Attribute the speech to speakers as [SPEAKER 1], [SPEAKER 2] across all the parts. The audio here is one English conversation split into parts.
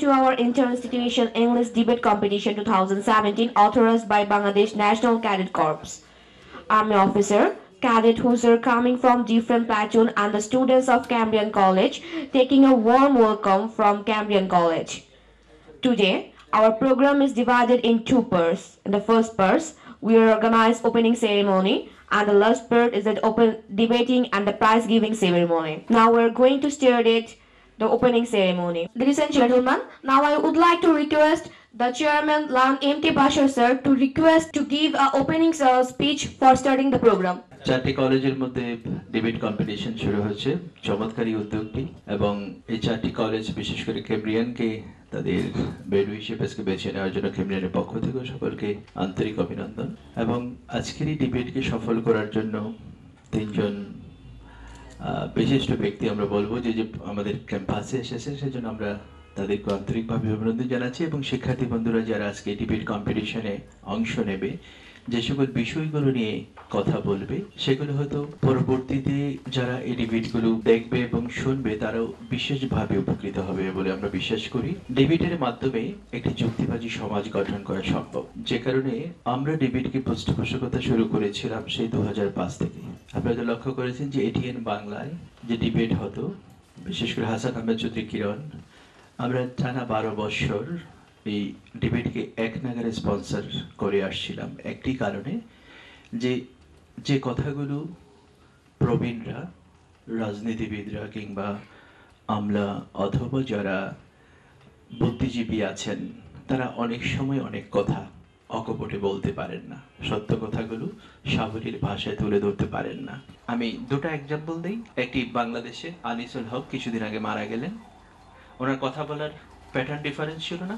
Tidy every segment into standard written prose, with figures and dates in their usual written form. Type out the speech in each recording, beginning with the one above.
[SPEAKER 1] to our Inter-Institution English Debate Competition 2017 authorized by Bangladesh National Cadet Corps. Army officer, cadet who are coming from different platoon and the students of Cambrian College taking a warm welcome from Cambrian College. Today, our program is divided in two parts. In the first part, we will organize opening ceremony and the last part is the open debating and the prize giving ceremony. Now we're going to start it, the opening ceremony. Ladies and gentlemen, now I would like to request the chairman Lan M.T. Bashar sir to request to give an opening speech for starting the program.
[SPEAKER 2] চারটি কলেজের মধ্যে debate competition শুরু হচ্ছে চমৎকারী উদ্যোগটি এবং এই চারটি college বিশেষ করে ক্যাম্ব্রিয়ানকে তাদের বেডু হিসেবে আজকে বেছে নেওয়ার জন্য ক্যাম্ব্রিয়ানের পক্ষ থেকে সকলকে আন্তরিক অভিনন্দন এবং আজকের এই ডিবেটকে সফল করার জন্য তিনজন বিশিষ্ট ব্যক্তি আমরা বলবো যে আমাদের ক্যাম্পাসে এসেছে সেজন্য আমরা তাদেরকে আন্তরিকভাবে অভিনন্দন জানাচ্ছি এবং শিক্ষার্থী বন্ধুরা যারা আজকে ডিবেট কম্পিটিশনে অংশ নেবে যে সকল বিষয়গুলো নিয়ে কথা বলবে সেগুলো হয়তো পরবর্তীতে যারা এই ডিবেটগুলো দেখবে এবং শুনবে তারাও বিশেষভাবে উপকৃত হবে বলে আমরা বিশ্বাস করি। ডিবেটের মাধ্যমে একটি যুক্তিবাদী সমাজ গঠন করা সম্ভব, যে কারণে আমরা ডিবেটকে পৃষ্ঠপোষকতা শুরু করেছিলাম সেই 2005 থেকে। আপনারা তো লক্ষ্য করেছেন যে এটিএন বাংলায় যে ডিবেট হতো, বিশেষ করে হাসান আহমেদ চৌধুরী কিরণ, আমরা টানা 12 বছর এই ডিবেটকে এক নাগারে স্পন্সর করে আসছিলাম একটি কারণে যে কথাগুলো প্রবীণরা, রাজনীতিবিদরা কিংবা আমলা অথবা যারা বুদ্ধিজীবী আছেন তারা অনেক সময় অনেক কথা অকপটে বলতে পারেন না, সত্য কথাগুলো সাবলীল ভাষায় তুলে ধরতে পারেন না। আমি দুটো এক্সাম্পল দিই। একটি বাংলাদেশে আনিসুল হক কিছুদিন আগে মারা গেলেন। ওনার কথা বলার প্যাটার্ন ডিফারেন্স ছিল না,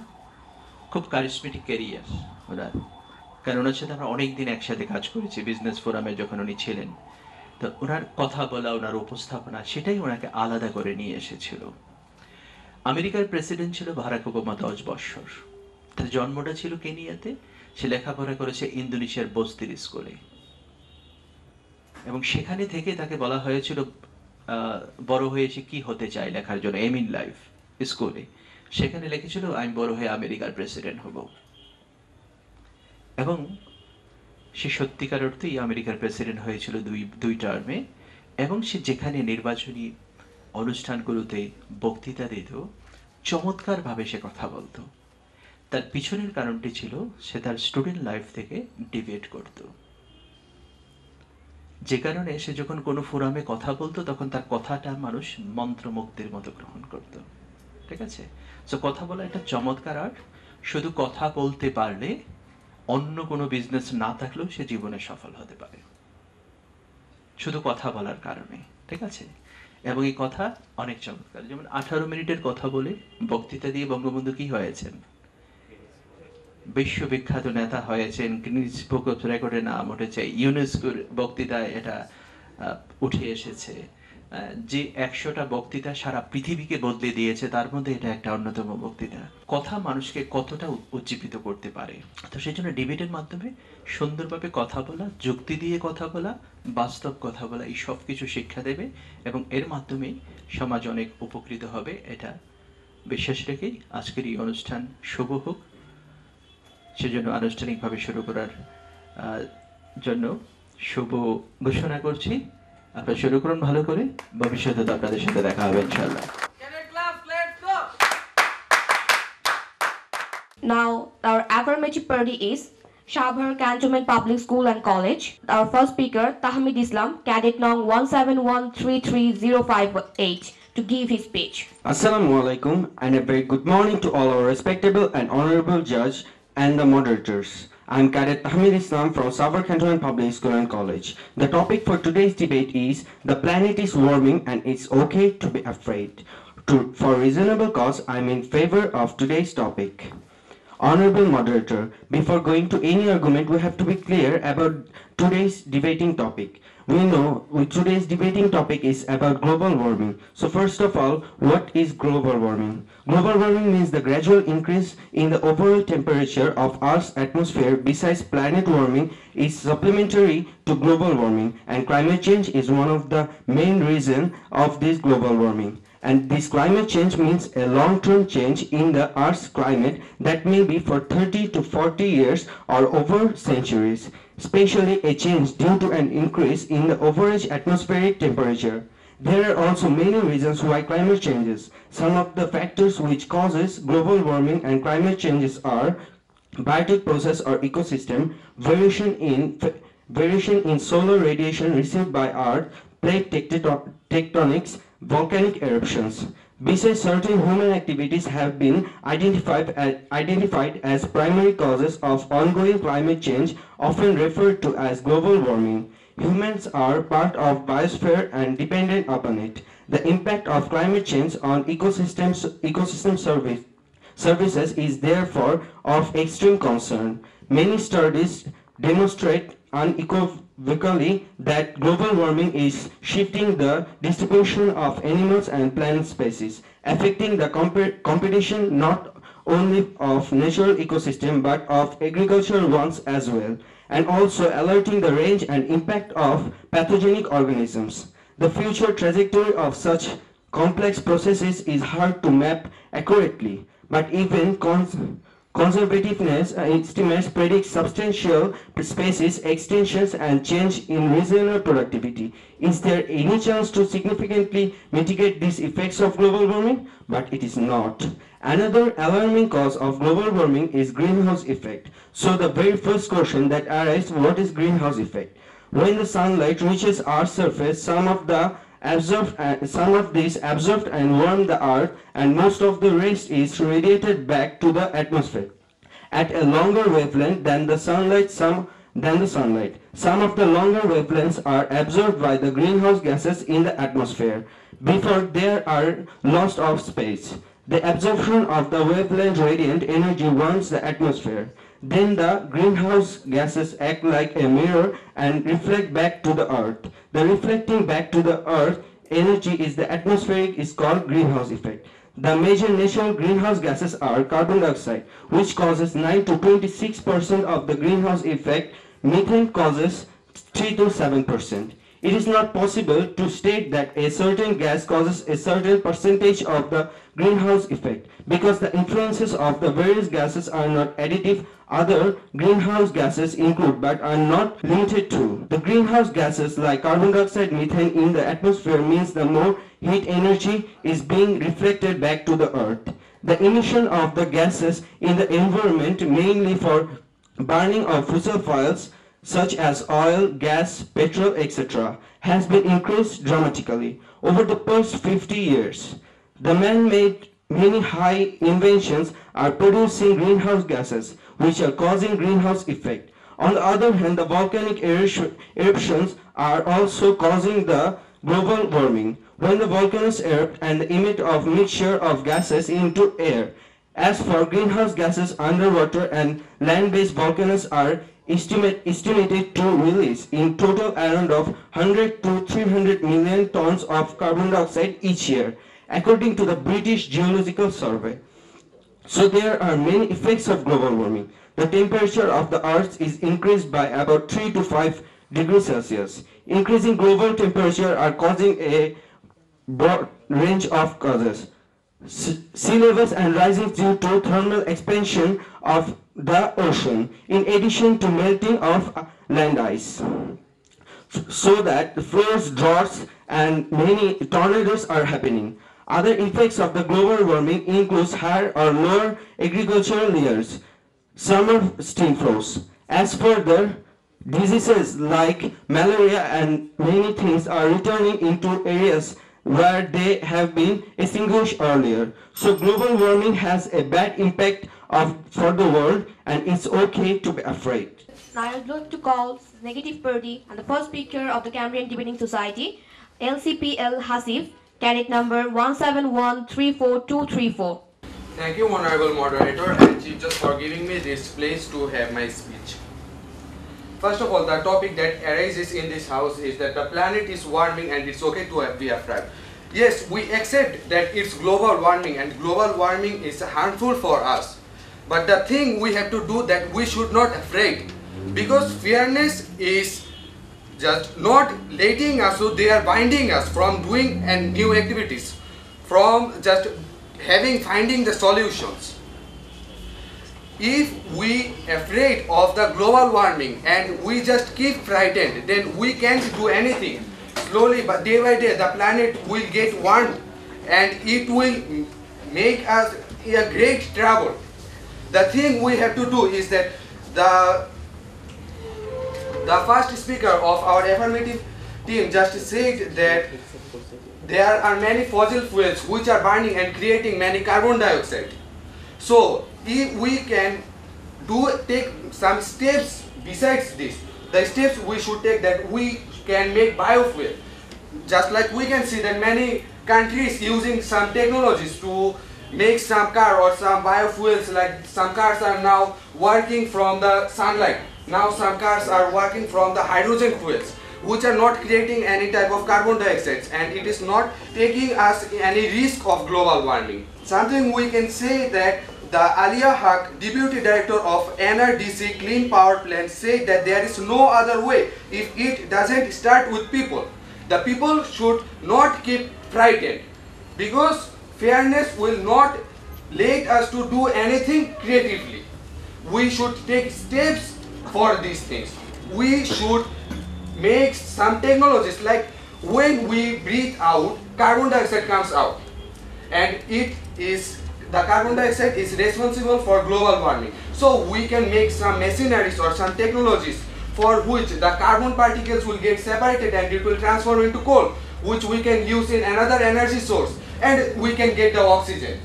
[SPEAKER 2] খুব কারিজমেটিক ক্যারিয়ার ওনার, কারণ ওনার সাথে আমরা অনেকদিন একসাথে কাজ করেছি বিজনেস ফোরামে যখন উনি ছিলেন। তো ওনার কথা বলা, ওনার উপস্থাপনা সেটাই ওনাকে আলাদা করে নিয়ে এসেছিল। আমেরিকার প্রেসিডেন্ট ছিল বারাক ওবামা 10 বছর, তার জন্মটা ছিল কেনিয়াতে, সে লেখাপড়া করেছে ইন্দোনেশিয়ার বস্তির স্কুলে এবং সেখানে থেকে তাকে বলা হয়েছিল বড় হয়ে সে কি হতে চায় লেখার জন্য, এম ইন লাইফ স্কুলে সেখানে লিখেছিল আমি বড় হয়ে আমেরিকার প্রেসিডেন্ট হব এবং সে সত্যিকার অর্থেই আমেরিকার প্রেসিডেন্ট হয়েছিল দুই টার্মে এবং সে যেখানে নির্বাচনী অনুষ্ঠানগুলোতে বক্তৃতা দিত চমৎকারভাবে সে কথা বলতো। তার পিছনের কারণটি ছিল সে তার স্টুডেন্ট লাইফ থেকে ডিবেট করত, যে কারণে সে যখন কোনো ফোরামে কথা বলতো তখন তার কথাটা মানুষ মন্ত্রমুগ্ধের মতো গ্রহণ করত। ঠিক আছে, তো কথা বলা একটা চমৎকার আর্ট। শুধু কথা বলতে পারলে অন্য কোনো বিজনেস না থাকলেও সে জীবনে সফল হতে পারে শুধু কথা বলার কারণে। ঠিক আছে, এবং এই কথা অনেক চমৎকার। যেমন 18 মিনিটের কথা বলে বক্তৃতা দিয়ে বঙ্গবন্ধু কি হয়েছেন, বিশ্ববিখ্যাত নেতা হয়েছেন, গিনেস বুক অফ রেকর্ডে নাম উঠেছে, ইউনেস্কোর বক্তৃতায় এটা উঠে এসেছে যে 100টা বক্তৃতা সারা পৃথিবীকে বদলে দিয়েছে, তার মধ্যে এটা একটা অন্যতম বক্তৃতা। কথা মানুষকে কতটা উজ্জীবিত করতে পারে। তো সেই জন্য ডিবেটের মাধ্যমে সুন্দরভাবে কথা বলা, যুক্তি দিয়ে কথা বলা, বাস্তব কথা বলা, এই সব কিছু শিক্ষা দেবে এবং এর মাধ্যমে সমাজ অনেক উপকৃত হবে। এটা বিশ্বাস রেখেই আজকের এই অনুষ্ঠান শুভ হোক, সেজন্য আনুষ্ঠানিকভাবে শুরু করার জন্য শুভ ঘোষণা করছি। আপনারা শুরু করুন ভালো করে, ভবিষ্যতে তো আপনাদের সাথে দেখা হবে ইনশাআল্লাহ।
[SPEAKER 1] Now our affirmative party is Savar Cantonment Public School and College. Our first speaker Tahmid Islam, cadet nong 171333058, to give his speech.
[SPEAKER 3] Assalamu alaikum and a very good morning to all our respectable and honorable judge and the moderators. I'm Cadet Tahmid Islam from Savar Cantonment Public School and College. The topic for today's debate is the planet is warming and it's okay to be afraid. For reasonable cause, I'm in favor of today's topic. Honorable moderator, before going to any argument, we have to be clear about today's debating topic. We know today's debating topic is about global warming. So first of all, what is global warming? Global warming means the gradual increase in the overall temperature of Earth's atmosphere. Besides planet warming is supplementary to global warming, and climate change is one of the main reasons of this global warming. And this climate change means a long-term change in the Earth's climate that may be for 30 to 40 years or over centuries, especially a change due to an increase in the average atmospheric temperature. There are also many reasons why climate changes. Some of the factors which causes global warming and climate changes are biotic process or ecosystem, variation in solar radiation received by Earth, plate tectonics, volcanic eruptions. Besides, certain human activities have been identified as primary causes of ongoing climate change, often referred to as global warming. Humans are part of biosphere and dependent upon it. The impact of climate change on ecosystem services is therefore of extreme concern. Many studies demonstrate unequivocally that global warming is shifting the distribution of animals and plant species, affecting the competition not only of natural ecosystem but of agricultural ones as well, and also alerting the range and impact of pathogenic organisms. The future trajectory of such complex processes is hard to map accurately, but even conservativeness estimates predict substantial species extinctions and change in regional productivity. Is there any chance to significantly mitigate these effects of global warming? But it is not. Another alarming cause of global warming is greenhouse effect. So the very first question that arises, what is greenhouse effect? When the sunlight reaches our surface, some of this absorbed and warm the earth, and most of the rest is radiated back to the atmosphere at a longer wavelength than the sunlight. Some of the longer wavelengths are absorbed by the greenhouse gases in the atmosphere before they are lost of space. The absorption of the wavelength radiant energy warms the atmosphere. Then the greenhouse gases act like a mirror and reflect back to the earth. The reflecting back to the earth energy is the atmospheric is called greenhouse effect. The major natural greenhouse gases are carbon dioxide, which causes 9 to 26% of the greenhouse effect. Methane causes 3 to 7%. It is not possible to state that a certain gas causes a certain percentage of the greenhouse effect because the influences of the various gases are not additive. Other greenhouse gases include but are not limited to. The greenhouse gases like carbon dioxide, methane in the atmosphere means the more heat energy is being reflected back to the earth. The emission of the gases in the environment, mainly for burning of fossil fuels such as oil, gas, petrol, etc., has been increased dramatically over the past 50 years. The man-made many high inventions are producing greenhouse gases, which are causing greenhouse effect. On the other hand, the volcanic eruptions are also causing the global warming. When the volcanoes erupt and emit a mixture of gases into air. As for greenhouse gases, underwater and land-based volcanoes are estimated to release in total around of 100 to 300 million tons of carbon dioxide each year, according to the British Geological Survey. So there are many effects of global warming. The temperature of the earth is increased by about 3 to 5 degrees Celsius. Increasing global temperature are causing a broad range of causes. Sea levels and rising due to thermal expansion of the ocean, in addition to melting of land ice, so that the flows, droughts, and many tornadoes are happening. Other effects of the global warming includes higher or lower agricultural layers, summer stream flows. As further, diseases like malaria and many things are returning into areas where they have been extinguished earlier. So global warming has a bad impact for the world, and it's okay to be afraid.
[SPEAKER 1] Now I would like to call Negative Party and the first speaker of the Cambrian Debating Society, LCPL Hasif, cadet number 171-34234.
[SPEAKER 4] Thank you, Honorable Moderator and Chief Justice, for giving me this place to have my speech. First of all, the topic that arises in this house is that the planet is warming and it's okay to be afraid. Yes, we accept that it's global warming and global warming is harmful for us. But the thing we have to do that we should not afraid, because fairness is just not letting us, so they are binding us from doing and new activities. from just finding the solutions. If we afraid of the global warming and we just keep frightened, then we can't do anything. Slowly, but day by day, the planet will get warmed and it will make us a great trouble. The thing we have to do is that the first speaker of our affirmative team just said that there are many fossil fuels which are burning and creating many carbon dioxide. So if we can take some steps besides this, the steps we should take, that we can make biofuel. Just like we can see that many countries using some technologies to make some car or some biofuels, like some cars are now working from the sunlight. Now some cars are working from the hydrogen fuels, which are not creating any type of carbon dioxide, and it is not taking us any risk of global warming. Something we can say that the Alia Haq, Deputy Director of NRDC Clean Power Plant, said that there is no other way if it doesn't start with people. The people should not keep frightened, because fairness will not let us to do anything creatively. We should take steps for these things. We should make some technologies, like when we breathe out, carbon dioxide comes out, and the carbon dioxide is responsible for global warming. So we can make some machineries or some technologies for which the carbon particles will get separated and it will transform into coal, which we can use in another energy source, and we can get the oxygen.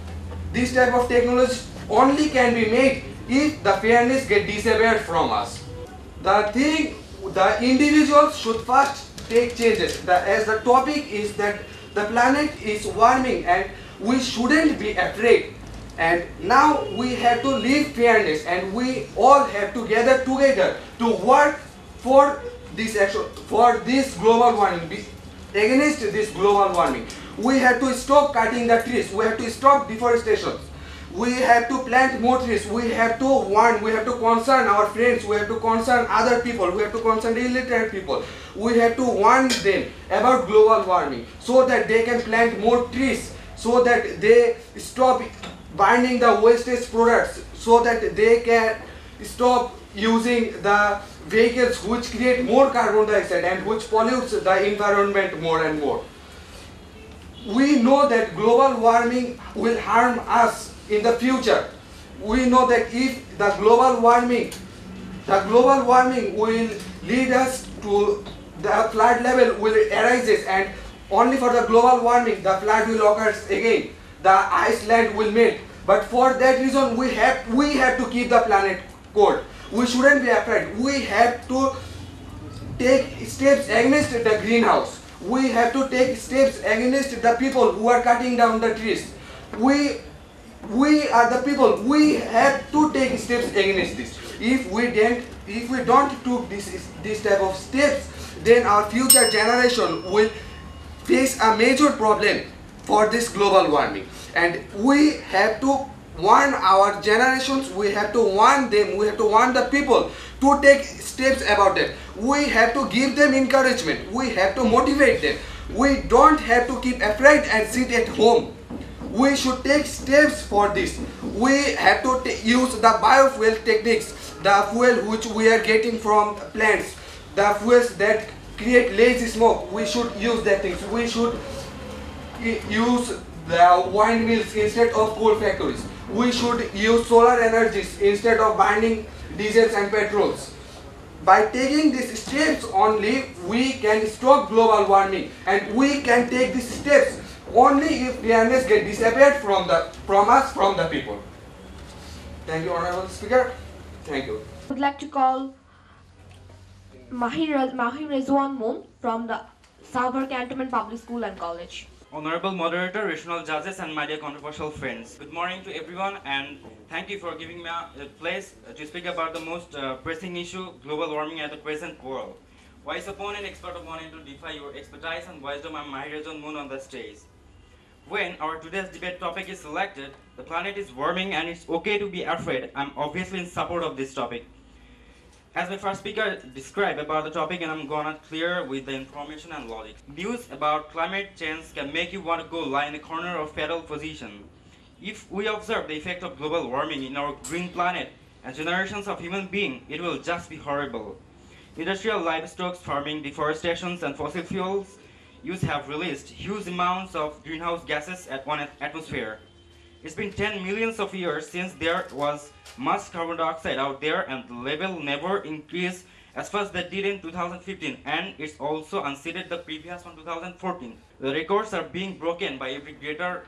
[SPEAKER 4] This type of technology only can be made if the fairness get disappeared from us. The individuals should first take changes. As the topic is that the planet is warming and we shouldn't be afraid. And now we have to live fairness, and we all have to gather together to work for this action, for this global warming, against this global warming. We have to stop cutting the trees. We have to stop deforestation. We have to plant more trees. We have to warn, we have to concern our friends, we have to concern other people, we have to concern illiterate people. We have to warn them about global warming so that they can plant more trees, so that they stop burning the wastage products, so that they can stop using the vehicles which create more carbon dioxide and which pollutes the environment more and more. We know that global warming will harm us in the future. We know that if the global warming will lead us to the flood level will arises, and only for the global warming the flood will occur again. The ice land will melt. But for that reason we have to keep the planet cold. We shouldn't be afraid. We have to take steps against the greenhouse. We have to take steps against the people who are cutting down the trees. We are the people. We have to take steps against this. If we don't take this type of steps, then our future generation will face a major problem for this global warming. And we have to warn our generations, we have to warn them, we have to warn the people to take steps about it. We have to give them encouragement, we have to motivate them. We don't have to keep afraid and sit at home. We should take steps for this. We have to use the biofuel techniques, the fuel which we are getting from plants, the fuels that create lazy smoke. We should use that things. We should use the windmills instead of coal factories. We should use solar energies instead of burning diesels and petrols. By taking these steps only, we can stop global warming, and we can take these steps only if fairness gets disappeared from the people. Thank you, Honorable Speaker. Thank you.
[SPEAKER 1] I would like to call Mahir Rezwan Moon from the Savar Cantonment Public School and College.
[SPEAKER 5] Honorable Moderator, Regional Judges, and my dear controversial friends. Good morning to everyone, and thank you for giving me a place to speak about the most pressing issue, global warming at the present world. Wise opponent, expert opponent, to defy your expertise and wisdom, I'm Mahir Rezwan Moon on the stage. When our today's debate topic is selected, the planet is warming and it's okay to be afraid, I'm obviously in support of this topic. As my first speaker described about the topic, and I'm gonna clear with the information and logic. News about climate change can make you want to go lie in a corner of fetal position. If we observe the effect of global warming in our green planet and generations of human beings, it will just be horrible. Industrial livestock farming, deforestations, and fossil fuels use have released huge amounts of greenhouse gases at one atmosphere. It's been 10 millions of years since there was much carbon dioxide out there, and the level never increased as fast as it did in 2015, and it's also unseated the previous one 2014. The records are being broken by every greater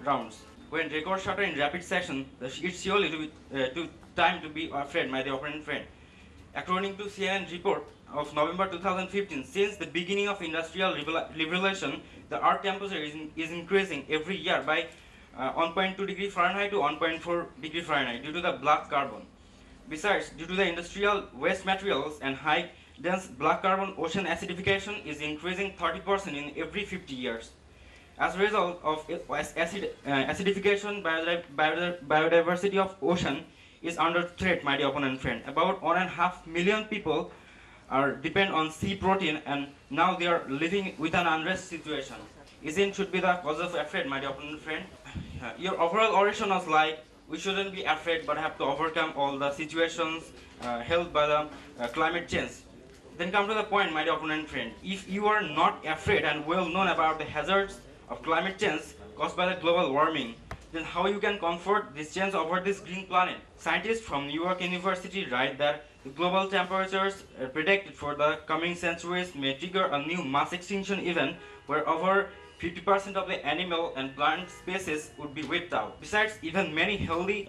[SPEAKER 5] rounds. When records shatter in rapid succession, it's surely time to be afraid, my opponent friend. According to CNN report of November 2015, since the beginning of industrial revolution, the Earth temperature is increasing every year by 1.2 degree Fahrenheit to 1.4 degree Fahrenheit due to the black carbon. Besides, due to the industrial waste materials and high dense black carbon, ocean acidification is increasing 30% in every 50 years. As a result of acidification, biodiversity of ocean is under threat, my dear opponent friend. About 1.5 million people are depend on sea protein, and now they are living with an unrest situation. Isn't should be the cause of afraid, my dear opponent friend. Your overall oration was like, we shouldn't be afraid but have to overcome all the situations held by the climate change. Then come to the point, my dear opponent friend. If you are not afraid and well known about the hazards of climate change caused by the global warming, then how you can comfort this change over this green planet? Scientists from New York University write that the global temperatures predicted for the coming centuries may trigger a new mass extinction event where over 50% of the animal and plant species would be wiped out. Besides, even many healthy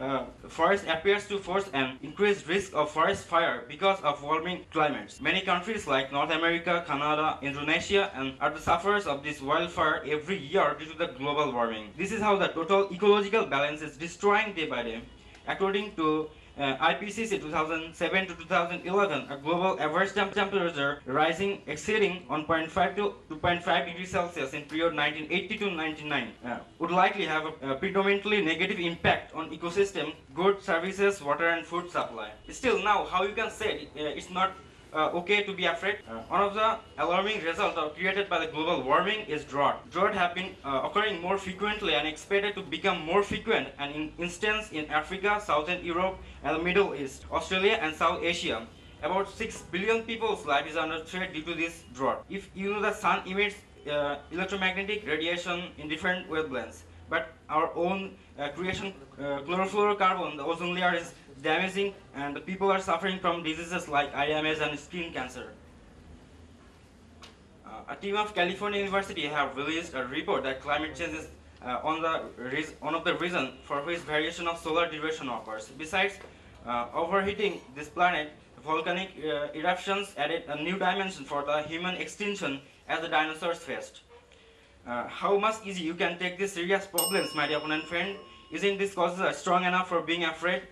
[SPEAKER 5] forests appears to force an increased risk of forest fire because of warming climates. Many countries like North America, Canada, Indonesia are the sufferers of this wildfire every year due to the global warming. This is how the total ecological balance is destroying day by day. According to IPCC 2007 to 2011, a global average temperature rising exceeding 1.5 to 2.5 degrees Celsius in period 1980 to 1999 would likely have a predominantly negative impact on ecosystem, goods, services, water and food supply. Still now, how you can say it's not okay to be afraid? One of the alarming results created by the global warming is drought. Drought have been occurring more frequently and expected to become more frequent, and in instance in Africa, Southern Europe, and the Middle East, Australia and South Asia. About 6 billion people's life is under threat due to this drought. If you know, the sun emits electromagnetic radiation in different wavelengths, but our own creation, chlorofluorocarbon, the ozone layer is damaging, and the people are suffering from diseases like eye damage and skin cancer. A team of California University have released a report that climate change is one of the reasons for which variation of solar duration occurs. Besides overheating this planet, volcanic eruptions added a new dimension for the human extinction as the dinosaurs faced. How much easy you can take these serious problems, my dear opponent friend? Isn't this cause strong enough for being afraid?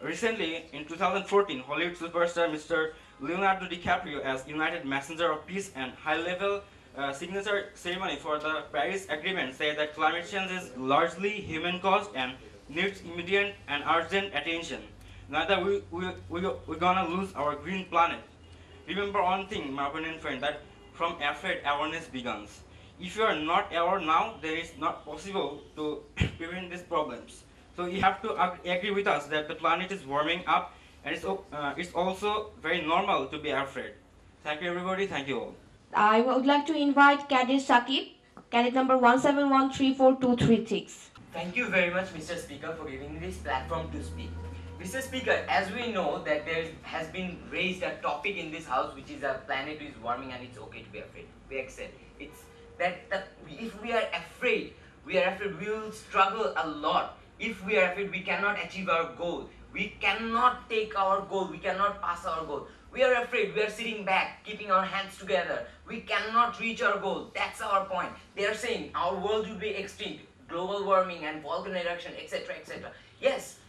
[SPEAKER 5] Recently, in 2014, Hollywood superstar Mr. Leonardo DiCaprio, as United Messenger of Peace and high-level signature ceremony for the Paris Agreement, said that climate change is largely human-caused and needs immediate and urgent attention. Neither we're gonna lose our green planet. Remember one thing, my opponent friend, that from afraid awareness begins. If you are not aware now, then it's not possible to prevent these problems. So you have to agree with us that the planet is warming up, and it's also very normal to be afraid. Thank you everybody, thank you all.
[SPEAKER 1] I would like to invite Cadet Sakib, cadet number 1713426.
[SPEAKER 6] Thank you very much, Mr. Speaker, for giving me this platform to speak. Mr. Speaker, as we know that there has been raised a topic in this house which is a planet is warming and it's okay to be afraid. We accept. It's that if we are afraid, we will struggle a lot. If we are afraid, we cannot achieve our goal. We cannot take our goal. We cannot pass our goal. We are afraid. We are sitting back, keeping our hands together. We cannot reach our goal. That's our point. They are saying our world will be extinct, global warming and volcano eruption, etc., etc. Yes,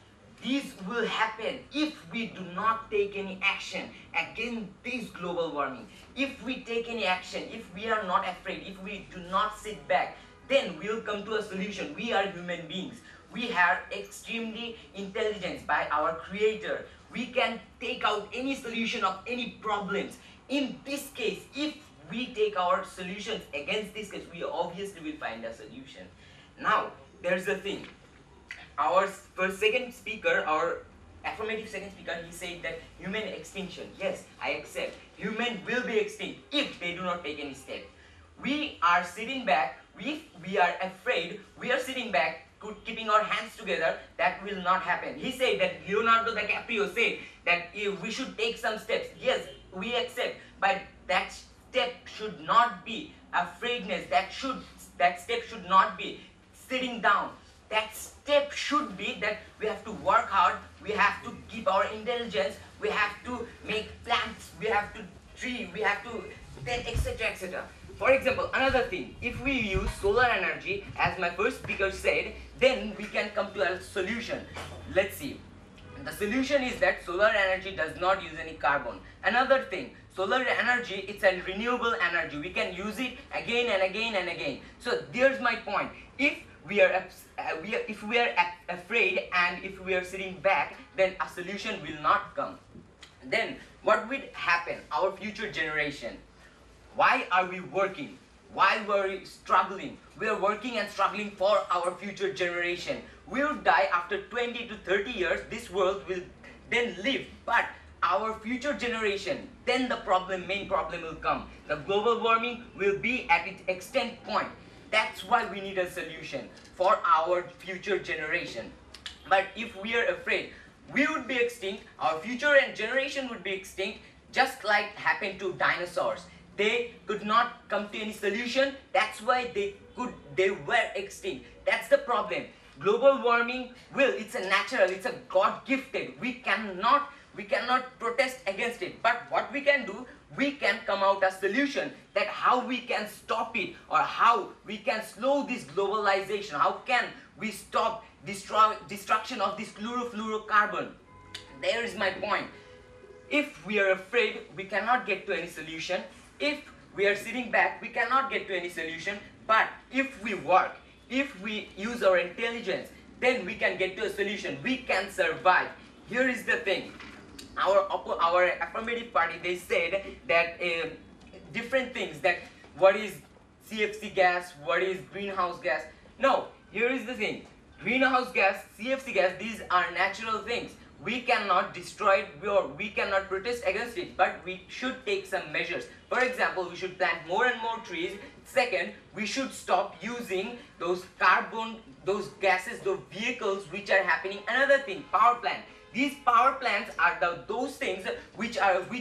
[SPEAKER 6] these will happen if we do not take any action against this global warming. If we take any action, if we are not afraid, if we do not sit back, then we will come to a solution. We are human beings. We have extremely intelligence by our creator we can take out any solution of any problems. In this case, if we take our solutions against this case, we obviously will find a solution. Now, there's the thing. Our first second speaker, our affirmative second speaker, he said that human extinction. Yes, I accept. Human will be extinct if they do not take any step. We are sitting back. If we are afraid, we are sitting back, keeping our hands together. That will not happen. He said that Leonardo DiCaprio said that if we should take some steps. Yes, we accept, but that step should not be afraidness. That step should not be sitting down. That step should be that we have to work hard, we have to keep our intelligence, we have to make plans, we have to tree, we have to etc. etc. For example, another thing, if we use solar energy, as my first speaker said, then we can come to a solution. Let's see. The solution is that solar energy does not use any carbon. Another thing, solar energy, it's a renewable energy. We can use it again and again and again. So there's my point. If we are afraid and if we are sitting back, then a solution will not come. Then what will happen? Our future generation. Why are we working? Why were we struggling? We are working and struggling for our future generation. We will die after 20 to 30 years. This world will then live. But our future generation, then the main problem will come. The global warming will be at its extent point. That's why we need a solution for our future generation. But if we are afraid, we would be extinct, our future and generation would be extinct, just like happened to dinosaurs. They could not come to any solution, that's why they were extinct. That's the problem. Global warming it's a natural, it's a God-gifted. We cannot protest against it. But what we can do, we can come out a solution that how we can stop it or how we can slow this globalization. How can we stop destruction of this chlorofluorocarbon? There is my point. If we are afraid, we cannot get to any solution. If we are sitting back, we cannot get to any solution. But if we work, if we use our intelligence, then we can get to a solution. We can survive. Here is the thing. Our affirmative party, they said that different things, that what is CFC gas, what is greenhouse gas. No, here is the thing. Greenhouse gas, CFC gas, these are natural things. We cannot destroy it or we cannot protest against it, but we should take some measures. For example, we should plant more and more trees. Second, we should stop using those gases, those vehicles which are happening. Another thing, power plant. These power plants are those things which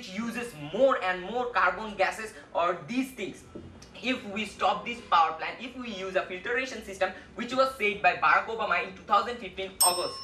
[SPEAKER 6] uses more and more carbon gases or these things. If we stop this power plant, if we use a filtration system, which was said by Barack Obama in 2015 August,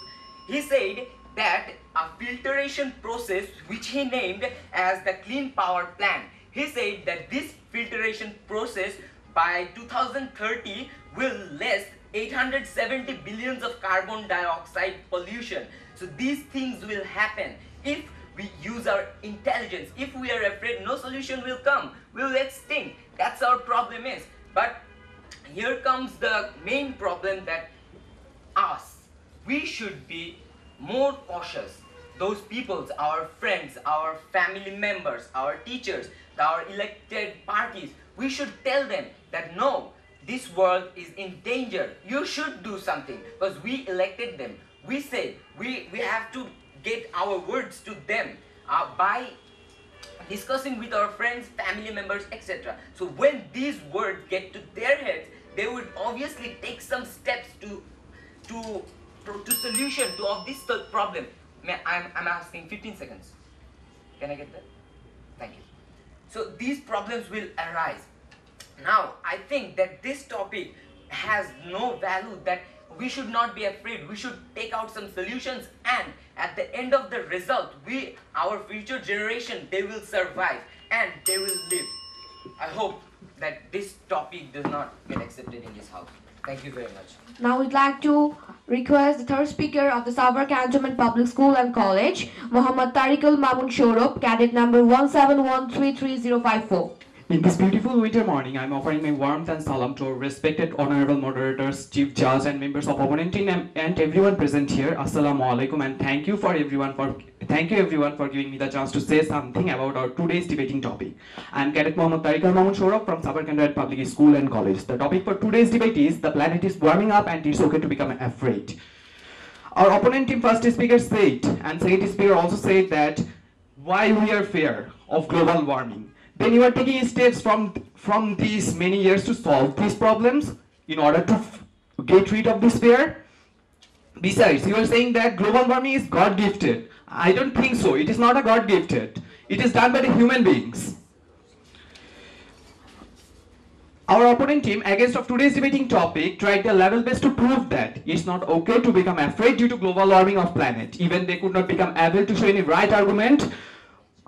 [SPEAKER 6] he said that a filtration process which he named as the clean power plant. He said that this filtration process by 2030 will less 870 billions of carbon dioxide pollution. So these things will happen if we use our intelligence. If we are afraid, no solution will come. We will extinct. That's our problem is. But here comes the main problem, that we should be more cautious. Those peoples, our friends, our family members, our teachers, our elected parties, we should tell them that no, this world is in danger. You should do something because we elected them. We say we have to get our words to them by discussing with our friends, family members, etc. So when these words get to their heads, they would obviously take some steps to solution of this problem. I'm asking 15 seconds. Can I get that? Thank you. So these problems will arise. Now I think that this topic has no value, that we should not be afraid. We should take out some solutions, and at the end of the result, our future generation, they will survive and they will live. I hope that this topic does not get accepted in this house. Thank you very much.
[SPEAKER 1] Now we'd like to request the third speaker of the Savar Cantonment Public School and College, Muhammad Tariqul Mamun Shorob, cadet number 171333054.
[SPEAKER 7] In this beautiful winter morning, I'm offering my warmth and salam to our respected honorable moderators, chief judge, and members of opponent team and everyone present here. Assalamu alaikum, and thank you everyone for giving me the chance to say something about our today's debating topic. I'm Cadet Mohammad Tariq from Savar Cantonment Public School and College. The topic for today's debate is the planet is warming up and it's okay to become afraid. Our opponent team first speaker said, and second speaker also said that why we are fear of global warming. Then you are taking steps from these many years to solve these problems in order to get rid of this fear. Besides, you are saying that global warming is God-gifted. I don't think so. It is not a God-gifted. It is done by the human beings. Our opponent team, against of today's debating topic, tried their level best to prove that it's not okay to become afraid due to global warming of planet. Even they could not become able to show any right argument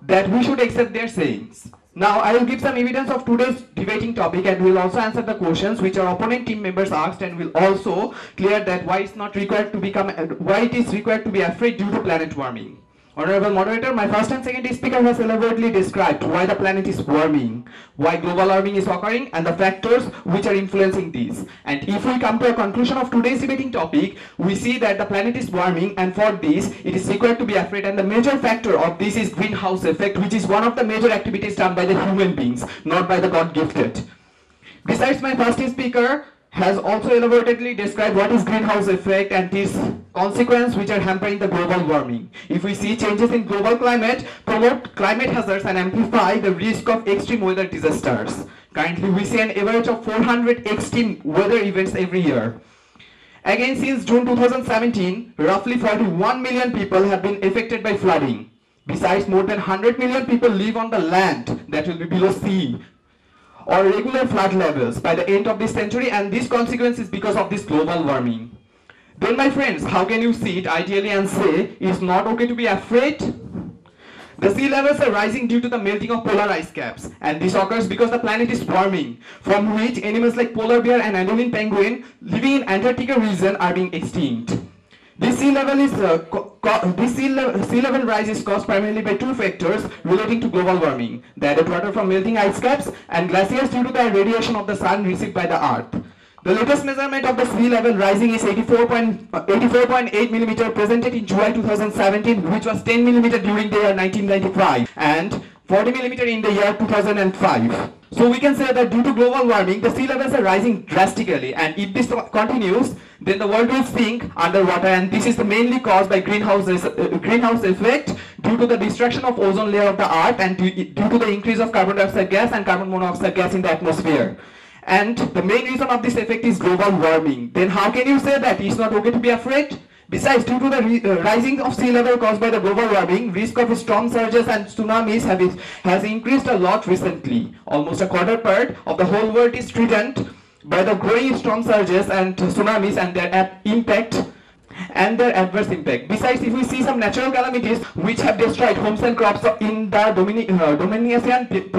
[SPEAKER 7] that we should accept their sayings. Now I will give some evidence of today's debating topic and will also answer the questions which our opponent team members asked, and will also clear that why it is required to be afraid due to planet warming. Honorable moderator, my first and second speaker has elaborately described why the planet is warming, why global warming is occurring, and the factors which are influencing this. And if we come to a conclusion of today's debating topic, we see that the planet is warming, and for this it is required to be afraid, and the major factor of this is greenhouse effect, which is one of the major activities done by the human beings, not by the God-gifted. Besides, my first speaker has also elaborately described what is greenhouse effect and its consequences which are hampering the global warming. If we see changes in global climate, promote climate hazards and amplify the risk of extreme weather disasters. Currently, we see an average of 400 extreme weather events every year. Again, since June 2017, roughly 41 million people have been affected by flooding. Besides, more than 100 million people live on the land that will be below sea or regular flood levels by the end of this century, and this consequence is because of this global warming. Then, my friends, how can you see it ideally and say it's not okay to be afraid? The sea levels are rising due to the melting of polar ice caps, and this occurs because the planet is warming, from which animals like polar bear and Andean penguin living in Antarctica region are being extinct. This sea level rise is caused primarily by two factors relating to global warming: the added water from melting ice caps and glaciers due to the radiation of the sun received by the earth. The latest measurement of the sea level rising is 84.8 millimeter presented in July 2017, which was 10 millimeter during the year 1995 and 40 millimeter in the year 2005. So we can say that due to global warming, the sea levels are rising drastically, and if this continues, then the world will sink underwater, and this is mainly caused by greenhouse effect due to the destruction of ozone layer of the earth and due to the increase of carbon dioxide gas and carbon monoxide gas in the atmosphere. And the main reason of this effect is global warming. Then how can you say that it's not okay to be afraid? Besides, due to the rising of sea level caused by the global warming, risk of storm surges and tsunamis has increased a lot recently. Almost a quarter part of the whole world is threatened by the growing storm surges and tsunamis and their impact and their adverse impact. Besides, if we see some natural calamities which have destroyed homes and crops in the Dominican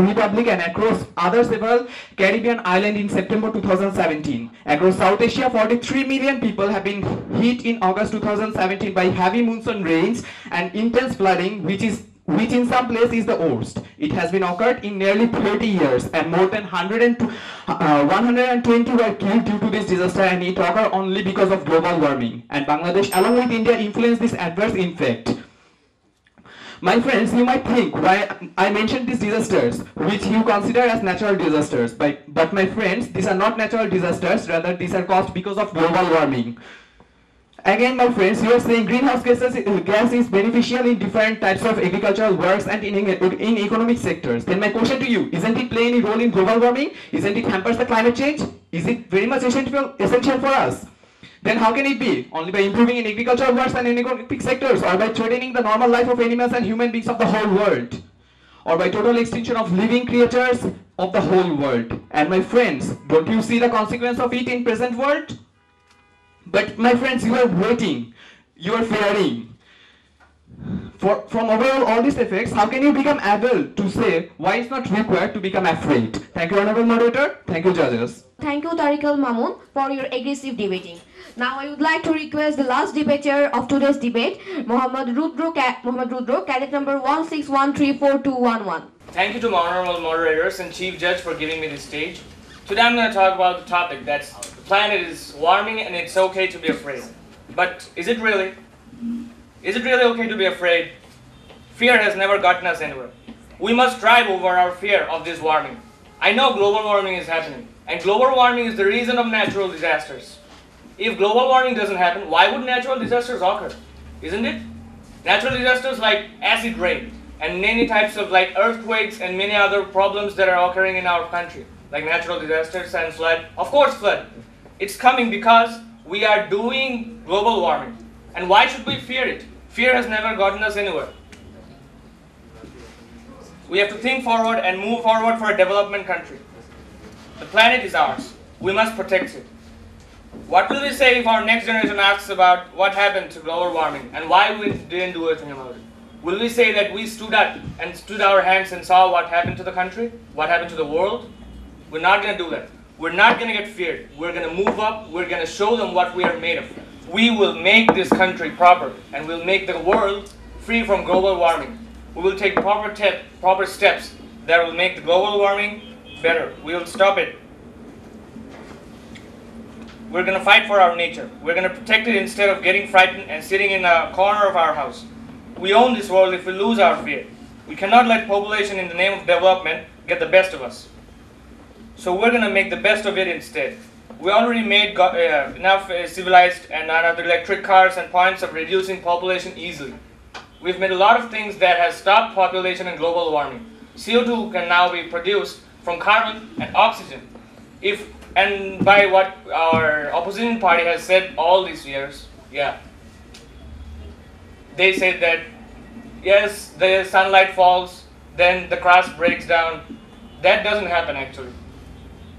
[SPEAKER 7] Republic and across other several Caribbean islands in September 2017. Across South Asia, 43 million people have been hit in August 2017 by heavy monsoon rains and intense flooding, which in some places is the worst. It has been occurred in nearly 30 years, and more than 120 were killed due to this disaster, and it occurred only because of global warming. And Bangladesh, along with India, influenced this adverse effect. My friends, you might think why I mentioned these disasters, which you consider as natural disasters, but my friends, these are not natural disasters, rather these are caused because of global warming. Again, my friends, you are saying greenhouse gas is beneficial in different types of agricultural works and in economic sectors. Then my question to you, isn't it playing a role in global warming? Isn't it hampers the climate change? Is it very much essential for us? Then how can it be? Only by improving in agricultural works and in economic sectors, or by threatening the normal life of animals and human beings of the whole world, or by total extinction of living creatures of the whole world. And my friends, don't you see the consequence of it in present world? But my friends, you are waiting, you are fearing. From overall all these effects, how can you become able to say why it's not required to become afraid? Thank you, Honorable Moderator. Thank you, judges.
[SPEAKER 1] Thank you, Tariq Mamun, for your aggressive debating. Now I would like to request the last debater of today's debate, Mohammad Rudro, Cadet number 161342111.
[SPEAKER 8] Thank you to my honorable moderators and chief judge for giving me this stage. Today I'm going to talk about the topic that's the planet is warming and it's okay to be afraid. But is it really? Is it really okay to be afraid? Fear has never gotten us anywhere. We must strive over our fear of this warming. I know global warming is happening, and global warming is the reason of natural disasters. If global warming doesn't happen, why would natural disasters occur? Isn't it? Natural disasters like acid rain and many types of like earthquakes and many other problems that are occurring in our country, like natural disasters and flood. Of course, flood. It's coming because we are doing global warming. And why should we fear it? Fear has never gotten us anywhere. We have to think forward and move forward for a development country. The planet is ours. We must protect it. What will we say if our next generation asks about what happened to global warming and why we didn't do anything about it? Will we say that we stood up and stood our hands and saw what happened to the country? What happened to the world? We're not going to do that. We're not going to get feared. We're going to move up. We're going to show them what we are made of. We will make this country proper and we'll make the world free from global warming. We will take proper steps that will make the global warming better. We will stop it. We're going to fight for our nature. We're going to protect it instead of getting frightened and sitting in a corner of our house. We own this world if we lose our fear. We cannot let population in the name of development get the best of us. So we're going to make the best of it instead. We already made enough civilized and other electric cars and points of reducing population easily. We've made a lot of things that has stopped population and global warming. CO2 can now be produced from carbon and oxygen. And by what our opposition party has said all these years, they said that yes, the sunlight falls, then the crust breaks down. That doesn't happen actually.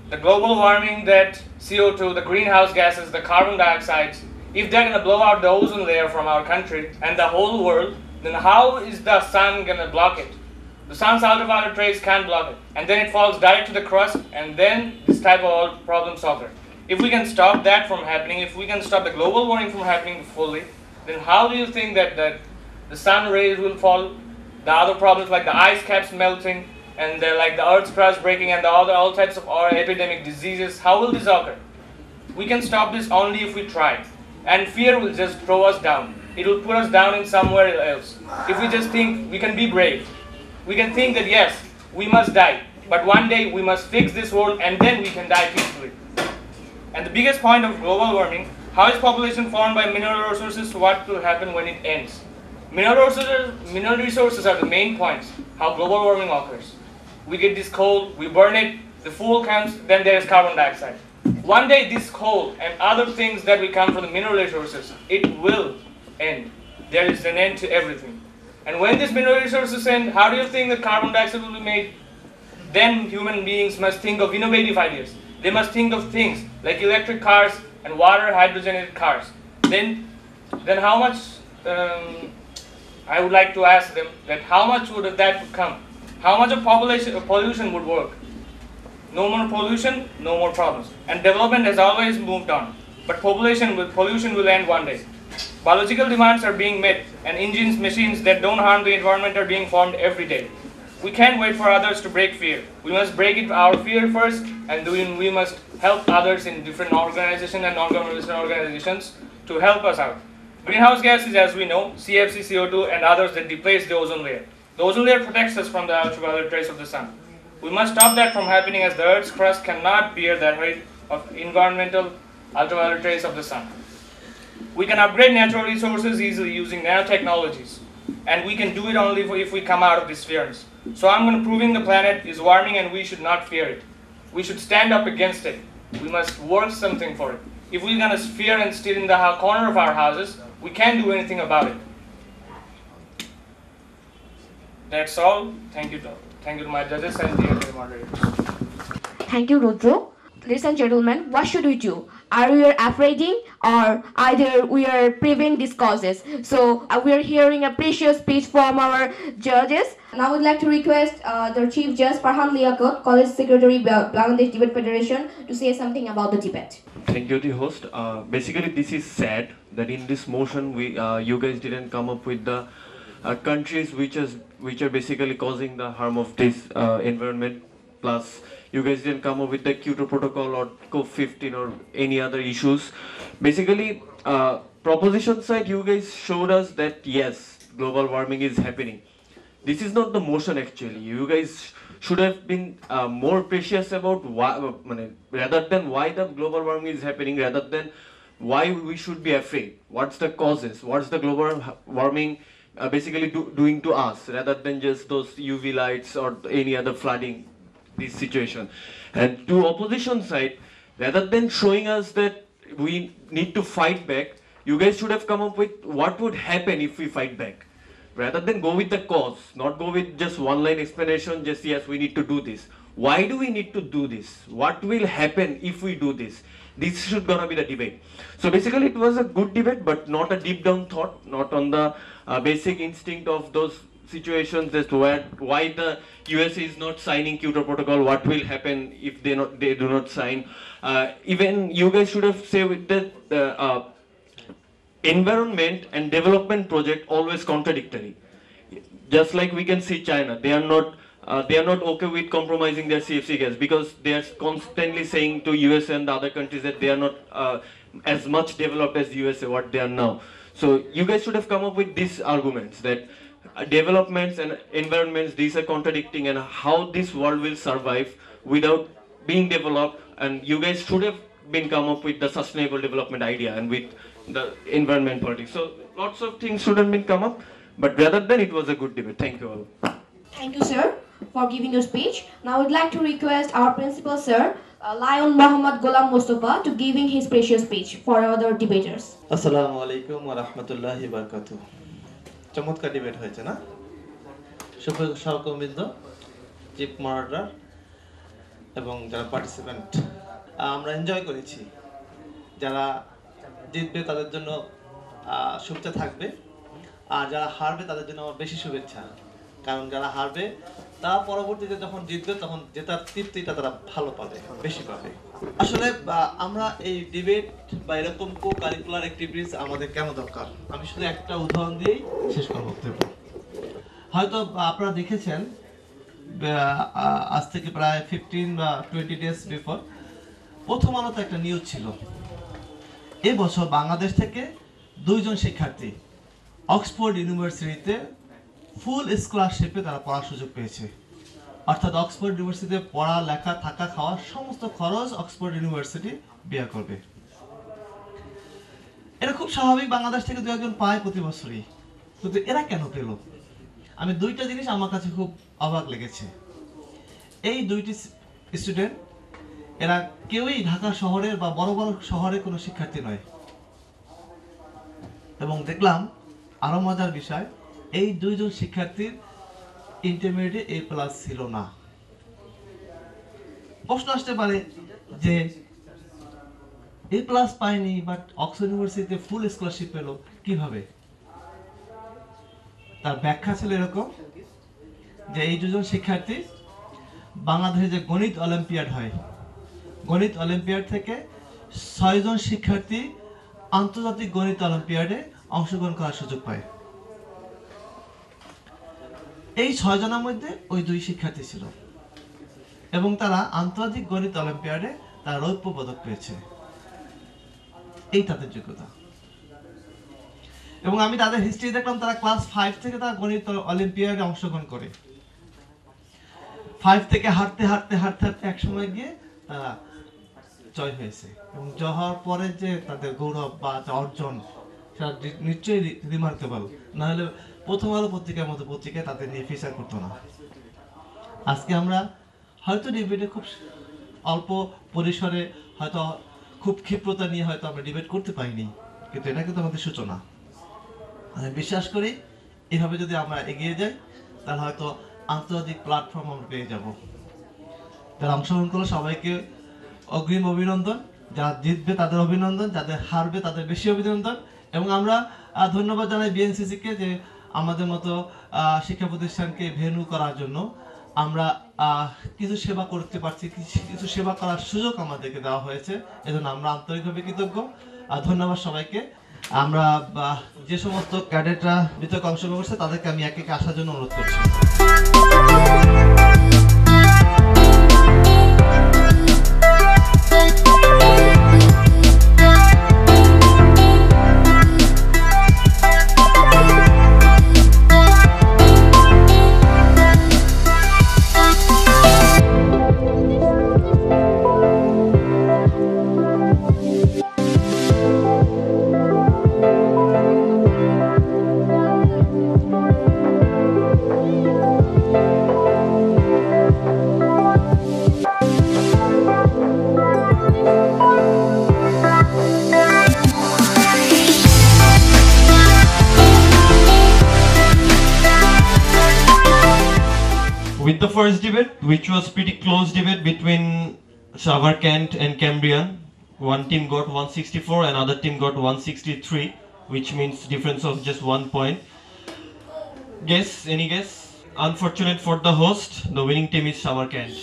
[SPEAKER 8] The global warming, that CO2, the greenhouse gases, the carbon dioxides, if they're going to blow out the ozone layer from our country and the whole world, then how is the sun going to block it? The sun's ultraviolet rays can't block it. And then it falls direct to the crust, and then this type of problems occur. If we can stop that from happening, if we can stop the global warming from happening fully, then how do you think that the sun rays will fall? The other problems like the ice caps melting, and like the earth's crust breaking, and all types of epidemic diseases, how will this occur? We can stop this only if we try. And fear will just throw us down. It will put us down in somewhere else. If we just think we can be brave, we can think that yes, we must die, but one day we must fix this world and then we can die peacefully. And the biggest point of global warming, how is population formed by mineral resources? What will happen when it ends? Mineral resources are the main points, how global warming occurs. We get this coal, we burn it, the fuel comes, then there is carbon dioxide. One day this coal and other things that will come from the mineral resources, it will end. There is an end to everything. And when these mineral resources end, how do you think that carbon dioxide will be made? Then human beings must think of innovative ideas. They must think of things like electric cars and water hydrogenated cars. Then how much, I would like to ask them that how much would that come? How much of pollution would work? No more pollution, no more problems. And development has always moved on. But pollution will end one day. Biological demands are being met, and engines, machines that don't harm the environment are being formed every day. We can't wait for others to break fear. We must break our fear first, and we must help others in different organizations and non-governmental organizations to help us out. Greenhouse gases, as we know, CFC, CO2, and others that deplete the ozone layer. The ozone layer protects us from the ultraviolet rays of the sun. We must stop that from happening, as the Earth's crust cannot bear the height of environmental ultraviolet rays of the sun. We can upgrade natural resources easily using nanotechnologies, and we can do it only if we come out of this fears. So I'm going to proving the planet is warming and we should not fear it. We should stand up against it. We must work something for it. If we're going to fear and sit in the corner of our houses, we can't do anything about it. That's all. Thank you to my judges and the moderators.
[SPEAKER 1] Thank you, Rudro. Ladies and gentlemen, what should we do? Are we afraid or either we are preventing these causes? So we are hearing a precious speech from our judges. And I would like to request the Chief Judge Farhan Liakot, College Secretary, Bangladesh Debate Federation, to say something about the debate.
[SPEAKER 9] Thank you, the host. Basically, this is sad that in this motion, you guys didn't come up with the countries which are basically causing the harm of this environment. Plus, you guys didn't come up with the Kyoto Protocol or COP15 or any other issues. Basically, proposition side, you guys showed us that yes, global warming is happening. This is not the motion actually. You guys should have been more precious about why, rather than why the global warming is happening, rather than why we should be afraid. What's the causes? What's the global warming basically doing to us, rather than just those UV lights or any other flooding this situation. And to opposition side, rather than showing us that we need to fight back, you guys should have come up with what would happen if we fight back. Rather than go with the cause, not go with just one line explanation, just yes, we need to do this. Why do we need to do this? What will happen if we do this? This should gonna be the debate. So basically it was a good debate, but not a deep down thought, not on the basic instinct of those situations as to why the USA is not signing Kyoto Protocol, what will happen if they do not sign. Even you guys should have said with the environment and development project always contradictory. Just like we can see China, they are not okay with compromising their CFC gas because they are constantly saying to USA and the other countries that they are not as much developed as USA what they are now. So you guys should have come up with these arguments that developments and environments, these are contradicting, and how this world will survive without being developed. And you guys should have been come up with the sustainable development idea and with the environment politics. So lots of things should have been come up, but rather than it was a good debate. Thank you all.
[SPEAKER 1] Thank you, sir, for giving your speech. Now I'd like to request our principal, sir, Lion Muhammad Ghulam Mustafa, to giving his precious speech for other debaters.
[SPEAKER 10] Assalamu alaikum wa rahmatullahi wa barakatuh. চমৎকার debate হয়েছে না? সহকর্মীবৃন্দ, chief moderator এবং যারা participant, আমরা enjoy করেছি। যারা জিতবে তাদের জন্য শুভেচ্ছা থাকবে, আর যারা হারবে তাদের জন্য আমার বেশি শুভেচ্ছা। কারণ যারা হারবে তারা পরবর্তীতে যখন জিতবে তখন জেতার তৃপ্তিটা তারা ভালো পাবে, বেশি পাবে। আসলে আমরা এই ডিবেট বা এরকম কো কারিকুলার অ্যাক্টিভিটিস আমাদের কেন দরকার, আমি শুধু একটা উদাহরণ দিয়েই শেষ করব বক্তব্য। হয়তো আপনারা দেখেছেন আজ থেকে প্রায় 15 বা 20 ডেজ বিফোর প্রথম আলোতে একটা নিউজ ছিল। এবছর বাংলাদেশ থেকে 2 জন শিক্ষার্থী অক্সফোর্ড ইউনিভার্সিটিতে ফুল স্কলারশিপে তারা পড়ার সুযোগ পেয়েছে। অর্থাৎ অক্সফোর্ড ইউনিভার্সিটিতে পড়া, লেখা, থাকা, খাওয়া সমস্ত খরচ অক্সফোর্ড ইউনিভার্সিটি বেয়ার করবে। এটা খুব স্বাভাবিক, বাংলাদেশ থেকে 2 একজন পায় প্রতি বছরই, কিন্তু এরা কেন পেল? আমি 2টা জিনিস আমার কাছে খুব অবাক লেগেছে। এই 2টি স্টুডেন্ট, এরা কেউই ঢাকা শহরের বা বড় বড় শহরের কোনো শিক্ষার্থী নয়। এবং দেখলাম আরো মজার বিষয়, এই 2 জন শিক্ষার্থীর ইন্টারমিডিয়েটে A+ ছিল না। প্রশ্ন আসতে পারে যে A+ পায়নি বাট অক্সফোর্ড ইউনিভার্সিটিতে ফুল স্কলারশিপ পেল কিভাবে? তার ব্যাখ্যা ছিল এরকম যে এই 2 জন শিক্ষার্থী বাংলাদেশে যে গণিত অলিম্পিয়াড হয়, গণিত অলিম্পিয়াড থেকে 6 জন শিক্ষার্থী আন্তর্জাতিক গণিত অলিম্পিয়াডে অংশগ্রহণ করার সুযোগ পায়। এই 6 জনের মধ্যে ওই 2 শিক্ষার্থী ছিল এবং তারা আন্তর্জাতিক গণিত অলিম্পিয়াডে তারা রৌপ্য পদক পেয়েছে। এই তাদের যোগ্যতা। এবং আমি তাদের হিস্ট্রি দেখলাম, তারা ক্লাস 5 থেকে তারা গণিত অলিম্পিয়াডে অংশগ্রহণ করে। 5 থেকে হাঁটতে হাঁটতে হাঁটতে হাঁটতে এক সময় গিয়ে তারা জয় হয়েছে এবং জয় হওয়ার পরে যে তাদের গৌরব বা অর্জন, সেটা নিশ্চয়ই রিমার্কেবল। নাহলে প্রথম আলো পত্রিকার মতো পত্রিকায় তাদের নিয়ে ফিচার করতো না। আজকে আমরা হয়তো ডিবেটে খুব অল্প পরিসরে, হয়তো খুব ক্ষিপ্রতা নিয়ে হয়তো আমরা ডিবেট করতে পারিনি, কিন্তু এটা কিন্তু আমাদের সূচনা। আমি বিশ্বাস করি এভাবে যদি আমরা এগিয়ে যাই তাহলে হয়তো আন্তর্জাতিক প্ল্যাটফর্ম আমরা পেয়ে যাব। যারা অংশগ্রহণ করলো সবাইকে অগ্রিম অভিনন্দন, যারা জিতবে তাদের অভিনন্দন, যাদের হারবে তাদের বেশি অভিনন্দন। এবং আমরা ধন্যবাদ জানাই বিএনসিসিকে যে আমাদের মতো শিক্ষা প্রতিষ্ঠানকে ভেন্যু করার জন্য আমরা কিছু সেবা করতে পারছি, কিছু সেবা করার সুযোগ আমাদেরকে দেওয়া হয়েছে। এজন্য আমরা আন্তরিকভাবে কৃতজ্ঞ। ধন্যবাদ সবাইকে। আমরা যে সমস্ত ক্যাডেটরা বিতর্কে অংশগ্রহণ করছে তাদেরকে আমি একে একে আসার জন্য অনুরোধ করছি। With the first debate, which was pretty close debate between Savar, Kent and Cambrian, one team got 164 and other team got 163, which means difference of just 1 point. Guess, any guess? Unfortunate for the host, the winning team is Savar, Kent.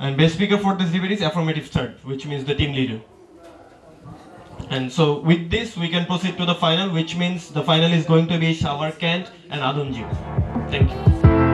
[SPEAKER 10] And best speaker for this debate is affirmative third, which means the team leader. And so with this we can proceed to the final, which means the final is going to be Savar, Kent and Adunji. Thank you.